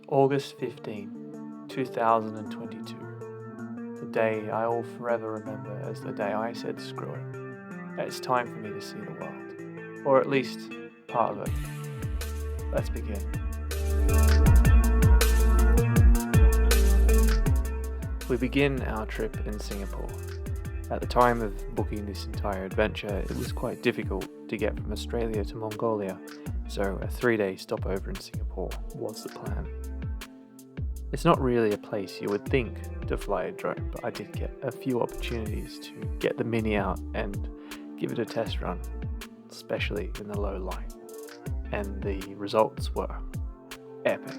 August 15, 2022. The day I will forever remember as the day I said screw it. It's time for me to see the world. Or at least part of it. Let's begin. We begin our trip in Singapore. At the time of booking this entire adventure, it was quite difficult to get from Australia to Mongolia, so a 3-day stopover in Singapore was the plan. It's not really a place you would think to fly a drone, but I did get a few opportunities to get the Mini out and give it a test run, especially in the low light, and the results were epic.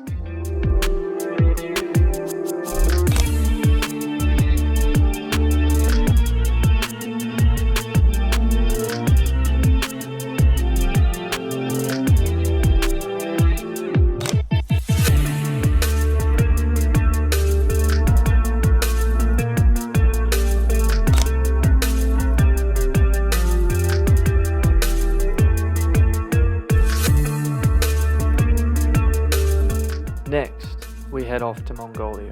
Next, we head off to Mongolia.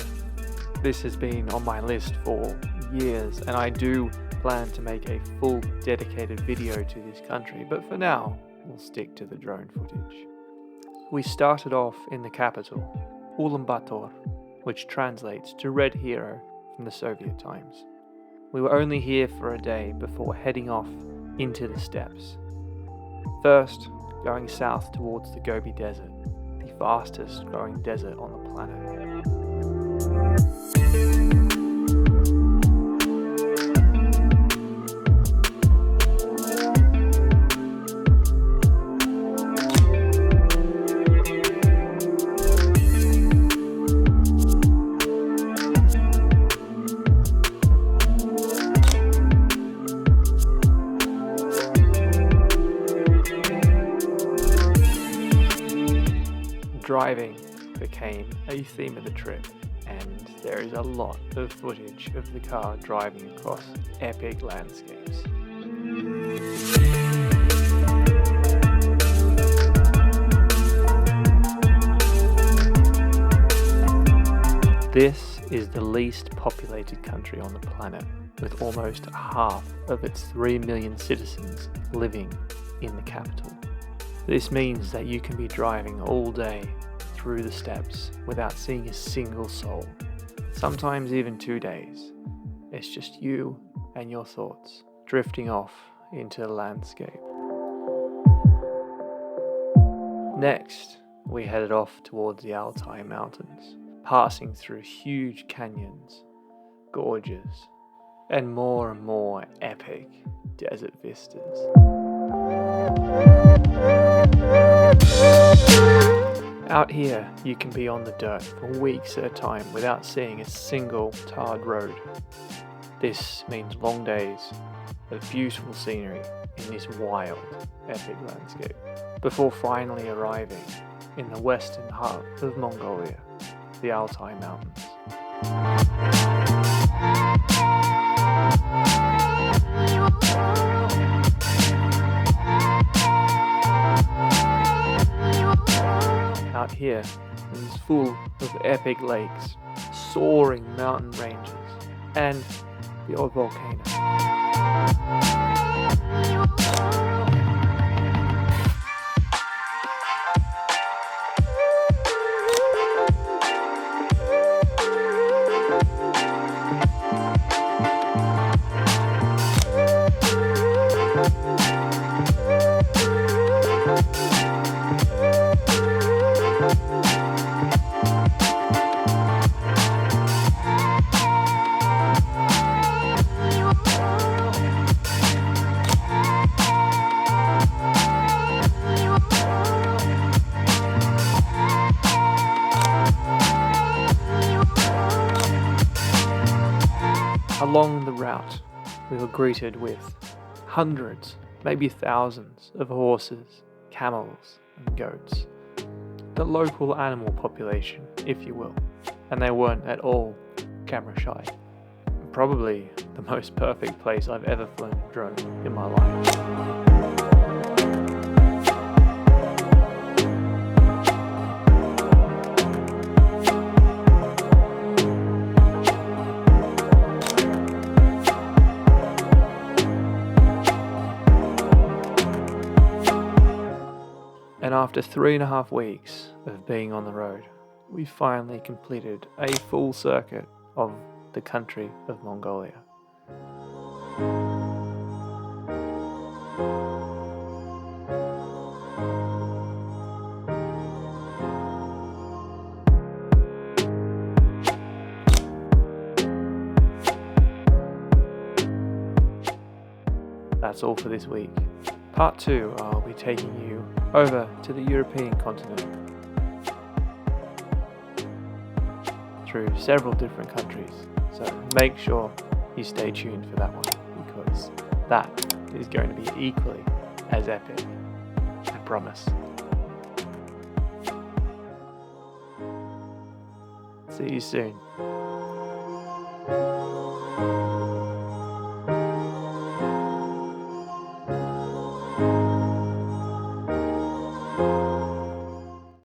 This has been on my list for years, and I do plan to make a full dedicated video to this country, but for now, we'll stick to the drone footage. We started off in the capital, Ulaanbaatar, which translates to Red Hero from the Soviet times. We were only here for a day before heading off into the steppes. First, going south towards the Gobi Desert, the fastest growing desert on the planet. Driving became a theme of the trip, and there is a lot of footage of the car driving across epic landscapes. This is the least populated country on the planet, with almost half of its 3 million citizens living in the capital. This means that you can be driving all day through the steppes without seeing a single soul. Sometimes even 2 days. It's just you and your thoughts drifting off into the landscape. Next, we headed off towards the Altai mountains, passing through huge canyons, gorges, and more epic desert vistas. Out here, you can be on the dirt for weeks at a time without seeing a single tarred road. This means long days of beautiful scenery in this wild, epic landscape, before finally arriving in the western heart of Mongolia, the Altai Mountains. Out here, it is full of epic lakes, soaring mountain ranges, and the odd volcano. Along the route, we were greeted with hundreds, maybe thousands of horses, camels, and goats. The local animal population, if you will, and they weren't at all camera shy. Probably the most perfect place I've ever flown a drone in my life. after 3.5 weeks of being on the road, we finally completed a full circuit of the country of Mongolia. That's all for this week. Part 2, I'll be taking you over to the European continent through several different countries. So make sure you stay tuned for that one, because that is going to be equally as epic. I promise. See you soon.